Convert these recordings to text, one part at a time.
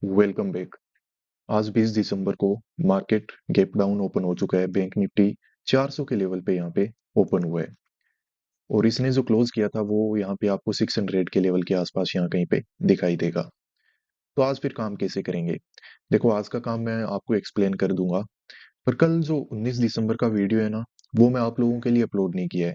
Welcome back. आज 20 दिसंबर को market gap down open हो चुका है। बैंक निफ्टी 400 के लेवल पे यहाँ पे ओपन हुआ है और इसने जो क्लोज किया था वो यहाँ पे आपको 600 के लेवल के आसपास यहाँ कहीं पे दिखाई देगा। तो आज फिर काम कैसे करेंगे? देखो, आज का काम मैं आपको एक्सप्लेन कर दूंगा, पर कल जो 19 दिसंबर का वीडियो है ना, वो मैं आप लोगों के लिए अपलोड नहीं किया है।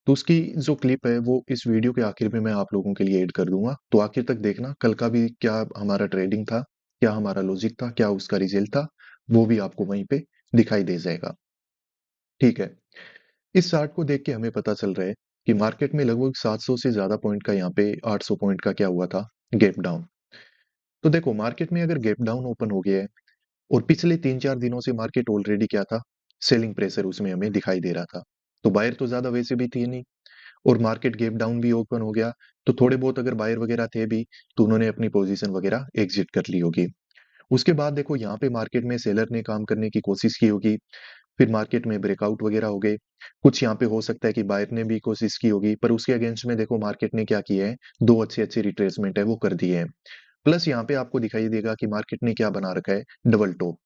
तो उसकी जो क्लिप है वो इस वीडियो के आखिर में मैं आप लोगों के लिए ऐड कर दूंगा, तो आखिर तक देखना। कल का भी क्या हमारा ट्रेडिंग था, क्या हमारा लॉजिक था, क्या उसका रिजल्ट था, वो भी आपको वहीं पे दिखाई दे जाएगा। ठीक है। इस चार्ट को देख के हमें पता चल रहा है कि मार्केट में लगभग 700 से ज्यादा पॉइंट का, यहाँ पे 800 पॉइंट का क्या हुआ था, गैप डाउन। तो देखो, मार्केट में अगर गैप डाउन ओपन हो गया है और पिछले 3-4 दिनों से मार्केट ऑलरेडी क्या था, सेलिंग प्रेशर उसमें हमें दिखाई दे रहा था, तो बायर तो ज्यादा वैसे भी थी नहीं, और मार्केट गैप डाउन भी ओपन हो गया, तो थोड़े बहुत अगर बायर वगैरह थे भी तो उन्होंने अपनी पोजीशन वगैरह एग्जिट कर ली होगी। उसके बाद देखो, यहाँ पे मार्केट में सेलर ने काम करने की कोशिश की होगी, फिर मार्केट में ब्रेकआउट वगैरह हो गए। कुछ यहाँ पे हो सकता है कि बायर ने भी कोशिश की होगी, पर उसके अगेंस्ट में देखो मार्केट ने क्या किया है, दो अच्छे अच्छे रिट्रेसमेंट है वो कर दिए हैं। प्लस यहाँ पे आपको दिखाई देगा कि मार्केट ने क्या बना रखा है, डबल टॉप।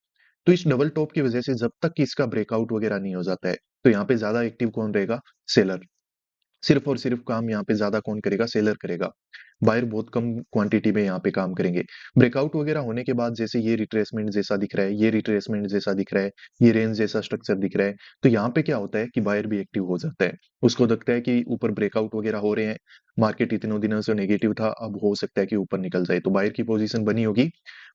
तो इस डबल टॉप की वजह से जब तक कि इसका ब्रेकआउट वगैरह नहीं हो जाता है, तो यहाँ पे ज्यादा एक्टिव कौन रहेगा? सेलर। सिर्फ और सिर्फ काम यहाँ पे ज्यादा कौन करेगा? सेलर करेगा। बायर बहुत कम क्वांटिटी में यहाँ पे काम करेंगे। ब्रेकआउट वगैरह होने के बाद जैसे ये रिट्रेसमेंट जैसा दिख रहा है, ये रिट्रेसमेंट जैसा दिख रहा है, ये रेंज जैसा स्ट्रक्चर दिख रहा है, तो यहाँ पे क्या होता है कि बायर भी एक्टिव हो जाता है। उसको लगता है कि ऊपर ब्रेकआउट वगैरह हो रहे हैं, मार्केट इतने दिनों से नेगेटिव था, अब हो सकता है कि ऊपर निकल जाए, तो बायर की पोजीशन बनी होगी।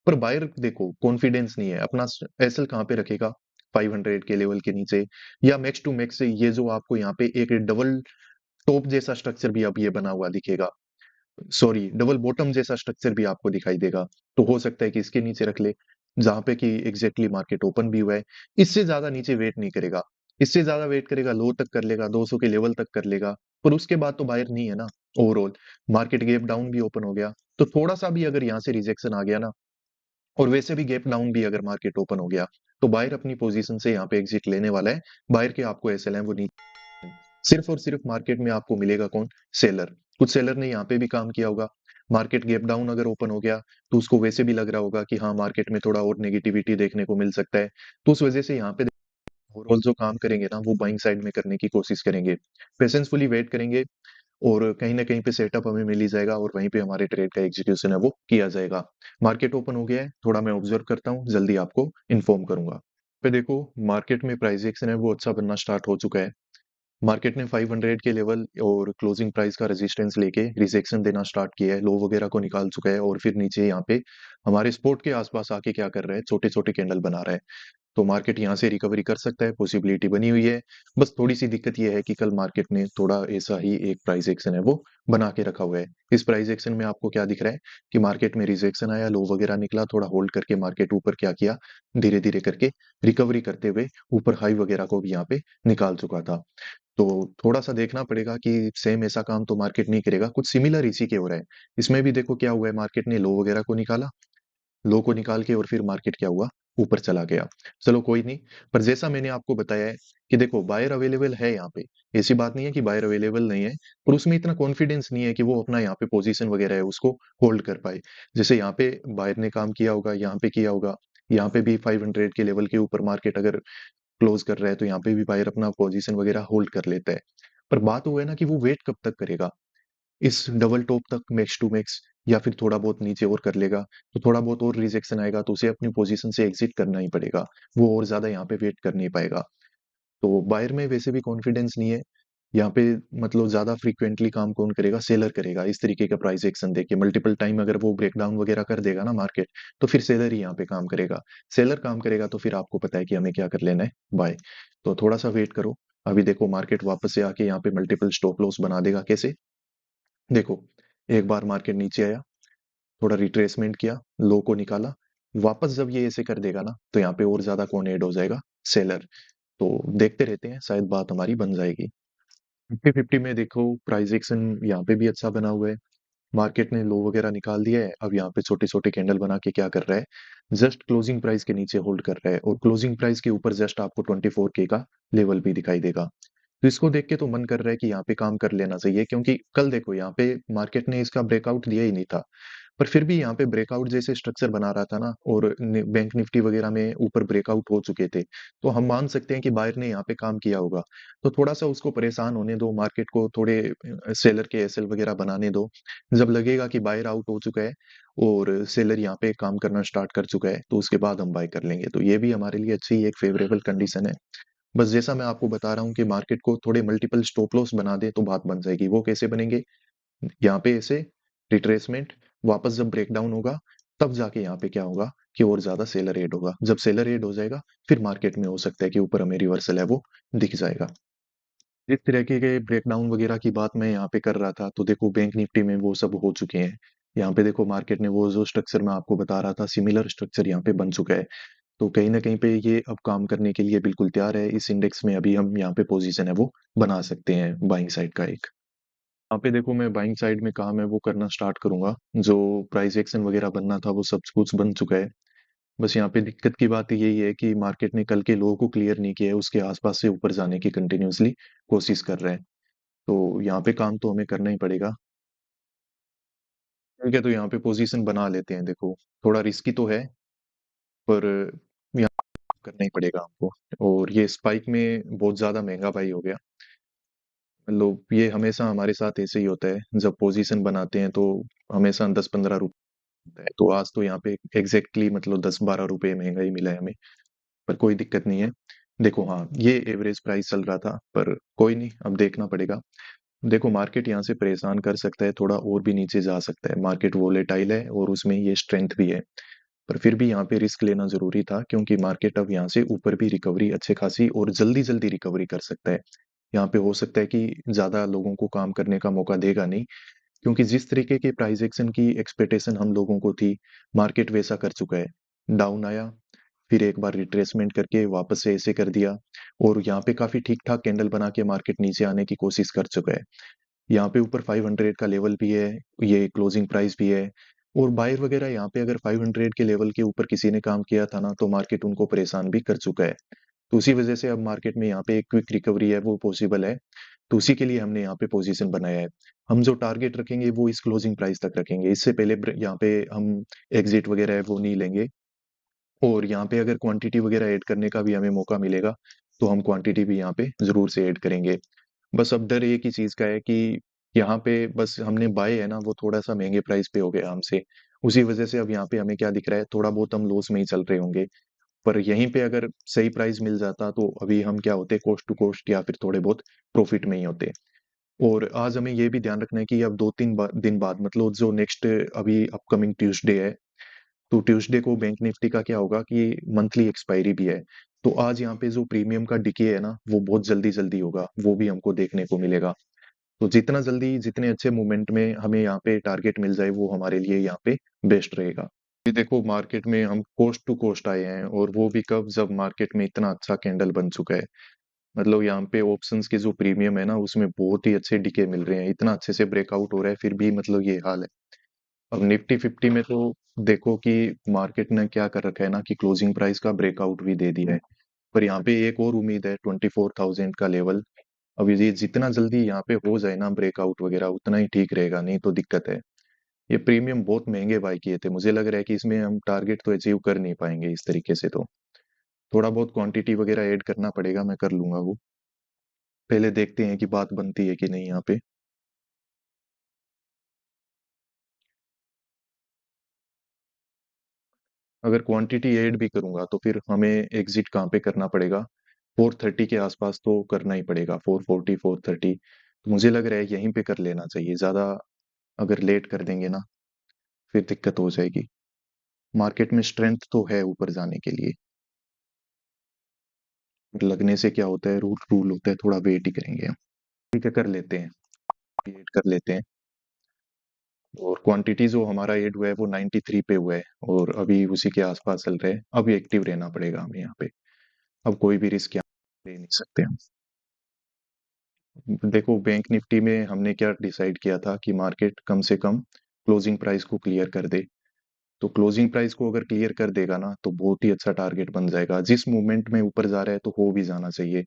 पर बायर देखो कॉन्फिडेंस नहीं है अपना। एसएल कहाँ पे रखेगा? 500 के लेवल के नीचे, या मैक्स टू मैक्स ये जो आपको यहाँ पे एक डबल टॉप जैसा स्ट्रक्चर भी अब ये बना हुआ दिखेगा, सॉरी डबल बॉटम जैसा स्ट्रक्चर भी आपको दिखाई देगा, तो हो सकता है कि इसके नीचे रख ले, जहां पे कि एग्जैक्टली मार्केट ओपन भी हुआ है। इससे ज्यादा नीचे वेट नहीं करेगा। इससे ज्यादा वेट करेगा, लो तक कर लेगा, 200 के लेवल तक कर लेगा, पर उसके बाद तो बायर नहीं है ना। ओवरऑल मार्केट गैप डाउन भी ओपन हो गया, तो थोड़ा सा भी अगर यहाँ से रिजेक्शन आ गया ना, और वैसे भी गैप डाउन भी अगर मार्केट ओपन हो गया, तो बायर अपनी पोजीशन से यहाँ पे एग्जिट लेने वाला है। बायर के आपको एसएल है वो नहीं, सिर्फ और सिर्फ मार्केट में आपको मिलेगा कौन? सेलर। कुछ सेलर ने यहाँ पे भी काम किया होगा। मार्केट गैप डाउन अगर ओपन हो गया, तो उसको वैसे भी लग रहा होगा कि हाँ मार्केट में थोड़ा और नेगेटिविटी देखने को मिल सकता है, तो उस वजह से यहाँ पे ओवरऑल जो काम करेंगे ना, वो बाइंग साइड में करने की कोशिश करेंगे। पेशेंसफुली वेट करेंगे, और कहीं ना कहीं पे सेटअप हमें मिल ही जाएगा, और वहीं पे हमारे ट्रेड का एग्जीक्यूशन है वो किया जाएगा। मार्केट ओपन हो गया है, थोड़ा मैं ऑब्जर्व करता हूँ, जल्दी आपको इन्फॉर्म करूंगा। पे देखो, मार्केट में प्राइस एक्शन है वो अच्छा बनना स्टार्ट हो चुका है। मार्केट ने 500 के लेवल और क्लोजिंग प्राइस का रेजिस्टेंस लेके रिजेक्शन देना स्टार्ट किया है, लो वगैरह को निकाल चुका है, और फिर नीचे यहाँ पे हमारे स्पोर्ट के आसपास आके क्या कर रहा है, छोटे छोटे कैंडल बना रहा है। तो मार्केट यहाँ से रिकवरी कर सकता है, पॉसिबिलिटी बनी हुई है। बस थोड़ी सी दिक्कत ये है कि कल मार्केट ने थोड़ा ऐसा ही एक प्राइस एक्शन है वो बना के रखा हुआ है। इस प्राइस एक्शन में आपको क्या दिख रहा है कि मार्केट में रिजेक्शन आया, लो वगैरह निकला, थोड़ा होल्ड करके मार्केट ऊपर क्या किया, धीरे धीरे करके रिकवरी करते हुए ऊपर हाई वगैरह को भी यहाँ पे निकाल चुका था। तो थोड़ा सा देखना पड़ेगा कि सेम ऐसा काम तो मार्केट नहीं करेगा, कुछ सिमिलर इसी के हो रहा है। इसमें भी देखो क्या हुआ है, मार्केट ने लो वगैरह को निकाला, लो को निकाल के और फिर मार्केट क्या हुआ, ऊपर चला गया। चलो कोई नहीं, पर जैसा मैंने आपको बताया है कि देखो बायर अवेलेबल है यहाँ पे, ऐसी बात नहीं है कि बायर अवेलेबल नहीं है, पर उसमें इतना कॉन्फिडेंस नहीं है कि वो अपना यहाँ पे पोजीशन वगैरह है उसको होल्ड कर पाए। जैसे यहाँ पे बायर ने काम किया होगा, यहाँ पे किया होगा, यहाँ पे भी 500 के लेवल के ऊपर मार्केट अगर क्लोज कर रहा है, तो यहाँ पे भी बायर अपना पोजीशन वगैरह होल्ड कर लेता है। पर बात वो है ना कि वो वेट कब तक करेगा, इस डबल टॉप तक मैक्स टू मैक्स, या फिर थोड़ा बहुत नीचे और कर लेगा, तो थोड़ा बहुत और रिजेक्शन आएगा तो उसे अपनी पोजीशन से एग्जिट करना ही पड़ेगा। वो और ज्यादा यहाँ पे वेट कर नहीं पाएगा। तो बायर में वैसे भी कॉन्फिडेंस नहीं है यहाँ पे, मतलब ज्यादा फ्रीक्वेंटली काम कौन करेगा? सेलर करेगा। इस तरीके का प्राइस एक्शन देके मल्टीपल टाइम अगर वो ब्रेकडाउन वगैरह कर देगा ना मार्केट, तो फिर सेलर ही यहाँ पे काम करेगा। सेलर काम करेगा तो फिर आपको पता है कि हमें क्या कर लेना है, बाय। तो थोड़ा सा वेट करो। अभी देखो मार्केट वापस से आके यहाँ पे मल्टीपल स्टॉप लॉस बना देगा। कैसे? देखो, एक बार मार्केट नीचे आया, थोड़ा रिट्रेसमेंट किया, लो को निकाला, वापस जब ये ऐसे कर देगा ना, तो यहाँ पे और ज्यादा कौन ऐड हो जाएगा? सेलर। तो देखते रहते हैं, शायद बात हमारी बन जाएगी। 50-50 में देखो प्राइस एक्शन यहाँ पे भी अच्छा बना हुआ है। मार्केट ने लो वगैरह निकाल दिया है, अब यहाँ पे छोटे छोटे कैंडल बना के क्या कर रहा है, जस्ट क्लोजिंग प्राइस के नीचे होल्ड कर रहा है, और क्लोजिंग प्राइस के ऊपर जस्ट आपको 24K का लेवल भी दिखाई देगा। तो इसको देख के तो मन कर रहा है कि यहाँ पे काम कर लेना चाहिए, क्योंकि कल देखो यहाँ पे मार्केट ने इसका ब्रेकआउट दिया ही नहीं था। पर फिर भी यहाँ पे ब्रेकआउट जैसे स्ट्रक्चर बना रहा था ना, और बैंक निफ्टी वगैरह में ऊपर ब्रेकआउट हो चुके थे, तो हम मान सकते हैं कि बायर ने यहाँ पे काम किया होगा। तो थोड़ा सा उसको परेशान होने दो, मार्केट को थोड़े सेलर के एसएल वगैरह बनाने दो। जब लगेगा कि बायर आउट हो चुका है और सेलर यहाँ पे काम करना स्टार्ट कर चुका है, तो उसके बाद हम बाय कर लेंगे। तो ये भी हमारे लिए अच्छी एक फेवरेबल कंडीशन है। बस जैसा मैं आपको बता रहा हूँ कि मार्केट को थोड़े मल्टीपल स्टॉप लॉस बना दे तो बात बन जाएगी। वो कैसे बनेंगे? यहाँ पे ऐसे रिट्रेसमेंट, वापस जब ब्रेकडाउन होगा, तब जाके यहाँ पे क्या होगा कि और ज्यादा सेलर एड होगा। जब सेलर एड हो जाएगा, फिर मार्केट में हो सकता है कि ऊपर हमें रिवर्सल है वो दिख जाएगा। इस तरीके के ब्रेकडाउन वगैरह की बात मैं यहाँ पे कर रहा था, तो देखो बैंक निफ्टी में वो सब हो चुके हैं। यहाँ पे देखो मार्केट ने वो जो स्ट्रक्चर मैं आपको बता रहा था, सिमिलर स्ट्रक्चर यहाँ पे बन चुका है। तो कहीं ना कहीं पे ये अब काम करने के लिए बिल्कुल तैयार है। इस इंडेक्स में अभी हम यहाँ पे पोजीशन है वो बना सकते हैं बाइंग साइड का एक। यहाँ पे देखो मैं बाइंग साइड में काम है वो करना स्टार्ट करूंगा। जो प्राइस एक्शन वगैरह बनना था वो सब कुछ बन चुका है। बस यहाँ पे दिक्कत की बात यही है कि मार्केट ने कल के लो को क्लियर नहीं किया है, उसके आसपास से ऊपर जाने की कंटिन्यूअसली कोशिश कर रहे हैं। तो यहाँ पे काम तो हमें करना ही पड़ेगा। ठीक है, तो यहाँ पे पोजीशन बना लेते हैं। देखो थोड़ा रिस्की तो है, पर यहाँ करना ही पड़ेगा हमको। और ये स्पाइक में बहुत ज्यादा महंगा बाई हो गया। मतलब ये हमेशा हमारे साथ ऐसे ही होता है, जब पोजीशन बनाते हैं तो हमेशा 10-15 रुपए होता है। तो आज तो यहाँ पे एग्जैक्टली मतलब 10-12 रुपए महंगा ही मिला है हमें। पर कोई दिक्कत नहीं है। देखो हाँ, ये एवरेज प्राइस चल रहा था, पर कोई नहीं, अब देखना पड़ेगा। देखो मार्केट यहाँ से परेशान कर सकता है, थोड़ा और भी नीचे जा सकता है। मार्केट वोलेटाइल है और उसमें ये स्ट्रेंथ भी है। पर फिर भी यहाँ पे रिस्क लेना जरूरी था, क्योंकि मार्केट अब यहाँ से ऊपर भी रिकवरी अच्छे खासी और जल्दी जल्दी रिकवरी कर सकता है। यहाँ पे हो सकता है कि ज्यादा लोगों को काम करने का मौका देगा नहीं, क्योंकि जिस तरीके के प्राइस एक्शन की एक्सपेक्टेशन हम लोगों को थी, मार्केट वैसा कर चुका है। डाउन आया, फिर एक बार रिट्रेसमेंट करके वापस से ऐसे कर दिया, और यहाँ पे काफी ठीक ठाक कैंडल बना के मार्केट नीचे आने की कोशिश कर चुका है। यहाँ पे ऊपर 500 का लेवल भी है, ये क्लोजिंग प्राइस भी है। और बायर वगैरह यहाँ पे अगर 500 के लेवल के ऊपर किसी ने काम किया था ना, तो मार्केट उनको परेशान भी कर चुका है। तो उसी वजह से अब मार्केट में यहाँ पे एक क्विक रिकवरी है वो पॉसिबल है। तो उसी के लिए हमने यहाँ पे पोजीशन बनाया है। हम जो टारगेट रखेंगे वो इस क्लोजिंग प्राइस तक रखेंगे, इससे पहले यहाँ पे हम एग्जिट वगैरह है वो नहीं लेंगे। और यहाँ पे अगर क्वांटिटी वगैरह ऐड करने का भी हमें मौका मिलेगा, तो हम क्वांटिटी भी यहाँ पे जरूर से ऐड करेंगे। बस अब डर एक ही चीज का है कि यहाँ पे बस हमने बाय है ना, वो थोड़ा सा महंगे प्राइस पे हो गया हमसे। उसी वजह से अब यहाँ पे हमें क्या दिख रहा है, थोड़ा बहुत हम लॉस में ही चल रहे होंगे। पर यहीं पे अगर सही प्राइस मिल जाता, तो अभी हम क्या होते, कॉस्ट टू कॉस्ट या फिर थोड़े बहुत प्रॉफिट में ही होते। और आज हमें ये भी ध्यान रखना है कि अब 2-3 दिन बाद, मतलब जो नेक्स्ट अभी अपकमिंग ट्यूसडे है, तो ट्यूसडे को बैंक निफ्टी का क्या होगा कि मंथली एक्सपायरी भी है। तो आज यहाँ पे जो प्रीमियम का डिके है ना, वो बहुत जल्दी जल्दी होगा, वो भी हमको देखने को मिलेगा। तो जितना जल्दी, जितने अच्छे मूवमेंट में हमें यहाँ पे टारगेट मिल जाए, वो हमारे लिए यहाँ पे बेस्ट रहेगा। ये देखो मार्केट में हम कोस्ट टू कोस्ट आए हैं, और वो भी कब, जब मार्केट में इतना अच्छा कैंडल बन चुका है। मतलब यहाँ पे ऑप्शंस के जो प्रीमियम है ना, उसमें बहुत ही अच्छे डिके मिल रहे हैं, इतना अच्छे से ब्रेकआउट हो रहा है, फिर भी मतलब ये हाल है। अब निफ्टी 50 में तो देखो कि मार्केट ने क्या कर रखा है ना, कि क्लोजिंग प्राइस का ब्रेकआउट भी दे दिया है। पर यहाँ पे एक और उम्मीद है, 24,000 का लेवल। अब ये जितना जल्दी यहाँ पे हो जाए ना ब्रेकआउट वगैरह, उतना ही ठीक रहेगा, नहीं तो दिक्कत है। ये प्रीमियम बहुत महंगे बाय किए थे, मुझे लग रहा है कि इसमें हम टारगेट तो अचीव कर नहीं पाएंगे इस तरीके से। तो थोड़ा बहुत क्वांटिटी वगैरह ऐड करना पड़ेगा, मैं कर लूंगा वो। पहले देखते हैं कि बात बनती है कि नहीं यहाँ पे। अगर क्वांटिटी ऐड भी करूंगा, तो फिर हमें एग्जिट कहाँ पे करना पड़ेगा? 430 के आसपास तो करना ही पड़ेगा, 440 430। तो मुझे लग रहा है यहीं पे कर लेना चाहिए। ज्यादा अगर लेट कर देंगे ना, फिर दिक्कत हो जाएगी। मार्केट में स्ट्रेंथ तो है ऊपर जाने के लिए, लगने से क्या होता है, रूल रूल होता है, थोड़ा वेट ही करेंगे हम। ठीक है, कर लेते हैं, वेट कर लेते हैं। और क्वांटिटी जो हमारा ऐड हुआ है वो 93 पे हुआ है, और अभी उसी के आसपास चल रहे हैं। अभी एक्टिव रहना पड़ेगा हमें यहाँ पे। अब कोई भी रिस्क यहाँ ले नहीं सकते हम। देखो बैंक निफ्टी में हमने क्या डिसाइड किया था कि मार्केट कम से कम क्लोजिंग प्राइस को क्लियर कर दे। तो क्लोजिंग प्राइस को अगर क्लियर कर देगा ना, तो बहुत ही अच्छा टारगेट बन जाएगा। जिस मूवमेंट में ऊपर जा रहा है तो हो भी जाना चाहिए।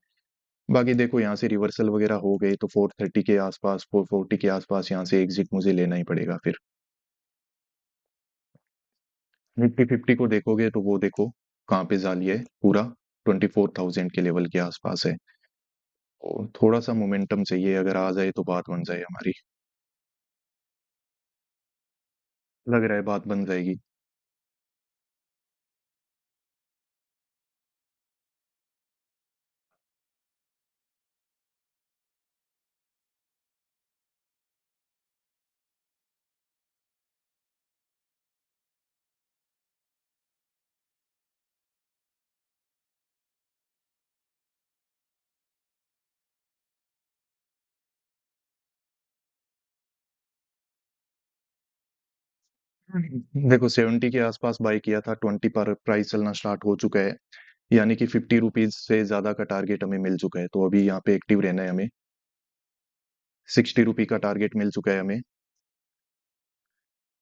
बाकी देखो यहाँ से रिवर्सल वगैरह हो गए, तो 430 के आसपास, 440 के आसपास यहाँ से एग्जिट मुझे लेना ही पड़ेगा फिर। निफ्टी 50 को देखोगे तो वो देखो कहाँ पे जाली है, पूरा 24,000 के लेवल के आसपास है। और थोड़ा सा मोमेंटम चाहिए, अगर आ जाए तो बात बन जाए हमारी। लग रहा है बात बन जाएगी। देखो 70 के आसपास बाई किया था, 20 पर प्राइस चलना स्टार्ट हो चुका है, यानी कि 50 रुपीज से ज्यादा का टारगेट हमें मिल चुका है, तो अभी यहाँ पे एक्टिव रहना है हमें। 60 रुपी का टारगेट मिल चुका है हमें।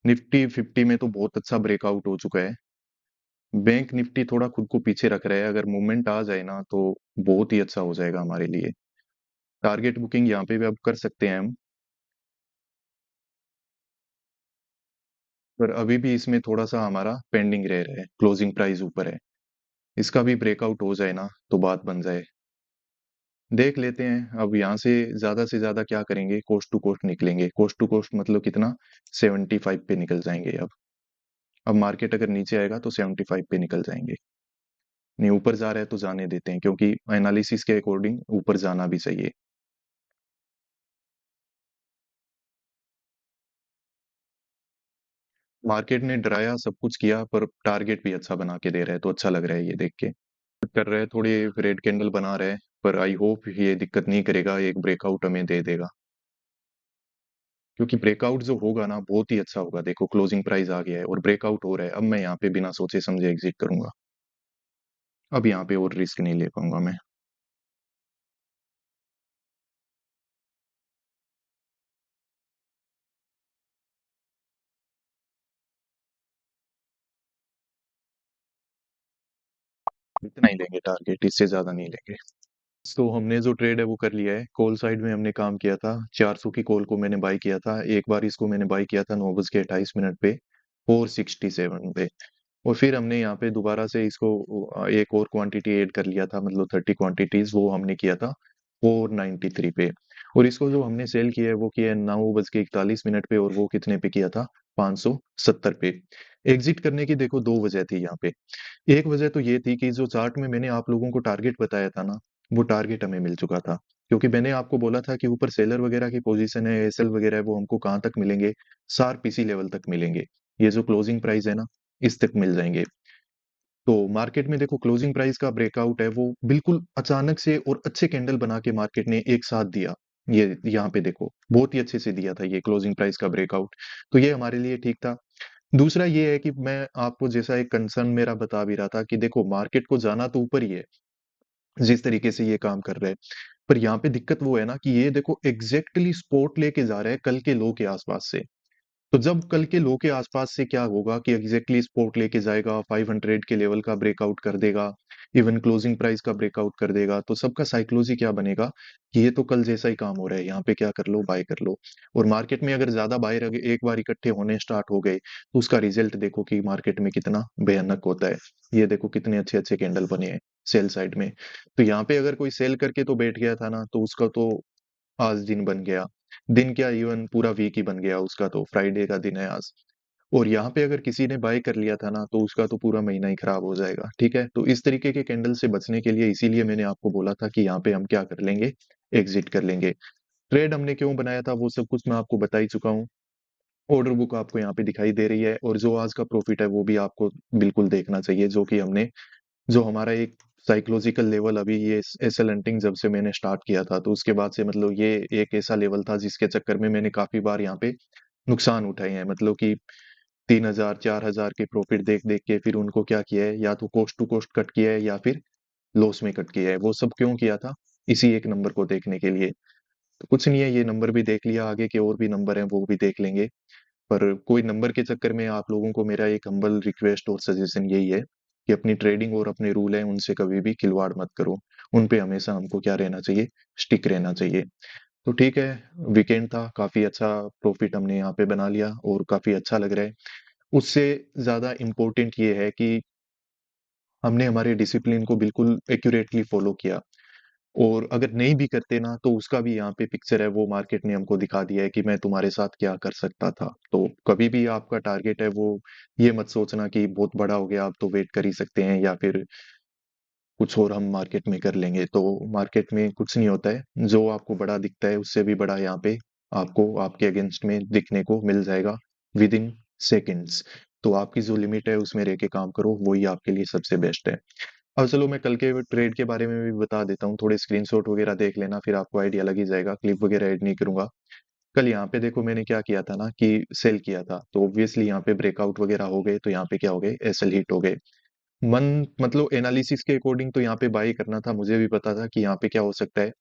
निफ्टी 50 में तो बहुत अच्छा ब्रेकआउट हो चुका है। बैंक निफ्टी थोड़ा खुद को पीछे रख रहा है, अगर मूवमेंट आ जाए ना तो बहुत ही अच्छा हो जाएगा हमारे लिए। टारगेट बुकिंग यहाँ पे भी अब कर सकते हैं हम, पर अभी भी इसमें थोड़ा सा हमारा पेंडिंग रह रहा है, क्लोजिंग प्राइस ऊपर है। इसका भी ब्रेकआउट हो जाए ना तो बात बन जाए। देख लेते हैं, अब यहाँ से ज्यादा क्या करेंगे, कोस्ट टू कोस्ट निकलेंगे। कोस्ट टू कोस्ट मतलब कितना, 75 पे निकल जाएंगे अब मार्केट अगर नीचे आएगा तो 75 पे निकल जाएंगे। नहीं, ऊपर जा रहा है तो जाने देते हैं, क्योंकि एनालिसिस के अकॉर्डिंग ऊपर जाना भी चाहिए। मार्केट ने डराया, सब कुछ किया, पर टारगेट भी अच्छा बना के दे रहा है, तो अच्छा लग रहा है ये देख के। कर रहे हैं थोड़ी, रेड कैंडल बना रहे हैं, पर आई होप ये दिक्कत नहीं करेगा, एक ब्रेकआउट हमें दे देगा। क्योंकि ब्रेकआउट जो होगा ना बहुत ही अच्छा होगा। देखो क्लोजिंग प्राइस आ गया है और ब्रेकआउट हो रहा है, अब मैं यहाँ पे बिना सोचे समझे एग्जिट करूंगा। अब यहाँ पे और रिस्क नहीं ले पाऊंगा मैं। इतना ही लेंगे टारगेट, इससे ज्यादा नहीं लेंगे। तो हमने जो ट्रेड है वो कर लिया है। कॉल साइड में हमने काम किया था, 400 की कॉल को मैंने बाई किया था। एक बार इसको मैंने बाई किया था 9:28 पे 467 पे। और फिर हमने यहाँ पे दोबारा से इसको एक और क्वांटिटी ऐड कर लिया था, मतलब 30 क्वांटिटीज, वो हमने किया था 493 पे। और इसको जो हमने सेल किया है वो किया है 9:41 पे, और वो कितने पे किया था, 570 पे। एग्जिट करने की देखो दो वजह थी यहाँ पे। एक वजह तो ये थी कि जो चार्ट में मैंने आप लोगों को टारगेट बताया था ना, वो टारगेट हमें मिल चुका था। क्योंकि मैंने आपको बोला था कि ऊपर सेलर वगैरह की पोजीशन है, एसएल वगैरह है, वो हमको कहाँ तक मिलेंगे, शार्प इसी लेवल तक मिलेंगे। ये जो क्लोजिंग प्राइस है ना, इस तक मिल जाएंगे। तो मार्केट में देखो क्लोजिंग प्राइस का ब्रेकआउट है, वो बिल्कुल अचानक से और अच्छे कैंडल बना के मार्केट ने एक साथ दिया। ये यहाँ पे देखो बहुत ही अच्छे से दिया था ये क्लोजिंग प्राइस का ब्रेकआउट, तो ये हमारे लिए ठीक था। दूसरा ये है कि मैं आपको जैसा एक कंसर्न मेरा बता भी रहा था कि देखो मार्केट को जाना तो ऊपर ही है, जिस तरीके से ये काम कर रहा है। पर यहाँ पे दिक्कत वो है ना कि ये देखो एग्जैक्टली स्पोर्ट लेके जा रहा है कल के लो के आसपास से। तो जब कल के लो के आसपास से क्या होगा कि एग्जैक्टली स्पोर्ट लेके जाएगा, 500 के लेवल का ब्रेकआउट कर देगा, इवन क्लोजिंग प्राइस का ब्रेकआउट कर देगा, तो सबका साइकोलॉजी क्या बनेगा कि ये तो कल जैसा ही काम हो रहा है, यहाँ पे क्या कर लो, बाय कर लो। और मार्केट में अगर ज्यादा बायर एक बार इकट्ठे होने स्टार्ट हो गए तो उसका रिजल्ट देखो कि मार्केट में कितना भयानक होता है। ये देखो कितने अच्छे अच्छे कैंडल बने हैं सेल साइड में। तो यहाँ पे अगर कोई सेल करके तो बैठ गया था ना, तो उसका तो आज दिन बन गया, दिन क्या इवन पूरा वीक ही बन गया उसका, तो फ्राइडे का दिन है आज। और यहाँ पे अगर किसी ने बाय कर लिया था ना, तो उसका तो पूरा महीना ही खराब हो जाएगा। ठीक है, तो इस तरीके के कैंडल से बचने के लिए इसीलिए मैंने आपको बोला था कि यहाँ पे हम क्या कर लेंगे, एग्जिट कर लेंगे। ट्रेड हमने क्यों बनाया था वो सब कुछ मैं आपको बता ही चुका हूँ। ऑर्डर बुक आपको यहाँ पे दिखाई दे रही है, और जो आज का प्रॉफिट है वो भी आपको बिल्कुल देखना चाहिए, जो कि हमने, जो हमारा एक साइकोलॉजिकल लेवल, अभी ये एसएल हंटिंग जब से मैंने स्टार्ट किया था तो उसके बाद से मतलब ये एक ऐसा लेवल था जिसके चक्कर में मैंने काफी बार यहाँ पे नुकसान उठाए हैं। मतलब कि 3,000 4,000 के प्रॉफिट देख देख के फिर उनको क्या किया है, या तो कोस्ट टू कोस्ट कट किया है या फिर लॉस में कट किया है। वो सब क्यों किया था, इसी एक नंबर को देखने के लिए। तो कुछ नहीं है, ये नंबर भी देख लिया, आगे के और भी नंबर हैं वो भी देख लेंगे। पर कोई नंबर के चक्कर में आप लोगों को मेरा एक हम्बल रिक्वेस्ट और सजेशन यही है कि अपनी ट्रेडिंग और अपने रूल है उनसे कभी भी खिलवाड़ मत करो। उन पे हमेशा हमको क्या रहना चाहिए, स्टिक रहना चाहिए। तो ठीक है, वीकेंड था, काफी अच्छा प्रॉफिट हमने यहाँ पे बना लिया और काफी अच्छा लग रहा है। उससे ज़्यादा इम्पोर्टेंट ये है कि हमने हमारे डिसिप्लिन को बिल्कुल एक्यूरेटली फॉलो किया, और अगर नहीं भी करते ना तो उसका भी यहाँ पे पिक्चर है, वो मार्केट ने हमको दिखा दिया है कि मैं तुम्हारे साथ क्या कर सकता था। तो कभी भी आपका टारगेट है वो ये मत सोचना कि बहुत बड़ा हो गया, आप तो वेट कर ही सकते हैं, या फिर कुछ और हम मार्केट में कर लेंगे। तो मार्केट में कुछ नहीं होता है, जो आपको बड़ा दिखता है उससे भी बड़ा यहाँ पे आपको आपके अगेंस्ट में दिखने को मिल जाएगा विद इन सेकेंड्स। तो आपकी जो लिमिट है उसमें रह के काम करो, वही आपके लिए सबसे बेस्ट है। अब चलो मैं कल के ट्रेड के बारे में भी बता देता हूँ, थोड़े स्क्रीनशॉट वगैरह देख लेना, फिर आपको आइडिया लग ही जाएगा, क्लिप वगैरह ऐड नहीं करूंगा। कल यहाँ पे देखो मैंने क्या किया था ना कि सेल किया था, तो ऑब्वियसली यहाँ पे ब्रेकआउट वगैरह हो गए, तो यहाँ पे क्या हो गए, एसएल हिट हो गए। मन मतलब एनालिसिस के अकॉर्डिंग तो यहाँ पे बाई करना था, मुझे भी पता था कि यहाँ पे क्या हो सकता है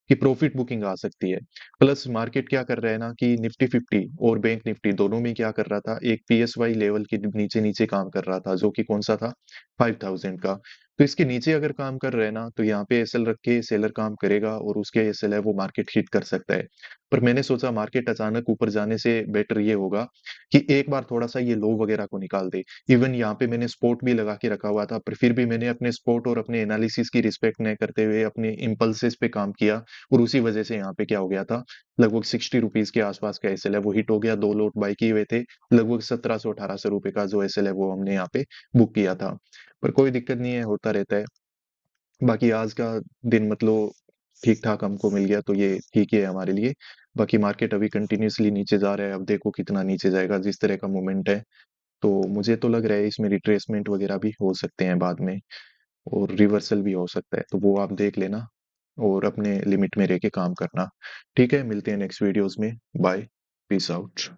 कि प्रॉफिट बुकिंग आ सकती है। प्लस मार्केट क्या कर रहा है ना कि निफ्टी 50 और बैंक निफ्टी दोनों में क्या कर रहा था, एक पीएसवाई लेवल के नीचे नीचे काम कर रहा था, जो कि कौन सा था, 5000 का। तो इसके नीचे अगर काम कर रहे हैं ना, तो यहाँ पे एसएल रख के सेलर काम करेगा, और उसके एसएल है वो मार्केट हिट कर सकता है। पर मैंने सोचा मार्केट अचानक ऊपर जाने से बेटर ये होगा कि एक बार थोड़ा सा ये लो वगैरह को निकाल दे। इवन यहाँ पे मैंने स्पोर्ट भी लगा के रखा हुआ था, पर फिर भी मैंने अपने स्पोर्ट और अपने एनालिसिस की रिस्पेक्ट न करते हुए अपने इम्पल्सेस पे काम किया, और उसी वजह से यहाँ पे क्या हो गया था, लगभग 60 रुपीज के आसपास का एसएल है वो हिट हो गया। दो लोट बाई किए हुए थे, लगभग 1700-1800 रुपए का जो एसएल है वो हमने यहाँ पे बुक किया था। पर कोई दिक्कत नहीं है, होता रहता है। बाकी आज का दिन मतलब ठीक ठाक हमको मिल गया, तो ये ठीक ही है हमारे लिए। बाकी मार्केट अभी कंटिन्यूअसली नीचे जा रहा है, अब देखो कितना नीचे जाएगा, जिस तरह का मोमेंट है। तो मुझे तो लग रहा है इसमें रिट्रेसमेंट वगैरह भी हो सकते हैं बाद में, और रिवर्सल भी हो सकता है, तो वो आप देख लेना और अपने लिमिट में रह के काम करना। ठीक है, मिलते हैं नेक्स्ट वीडियोस में। Bye, peace out.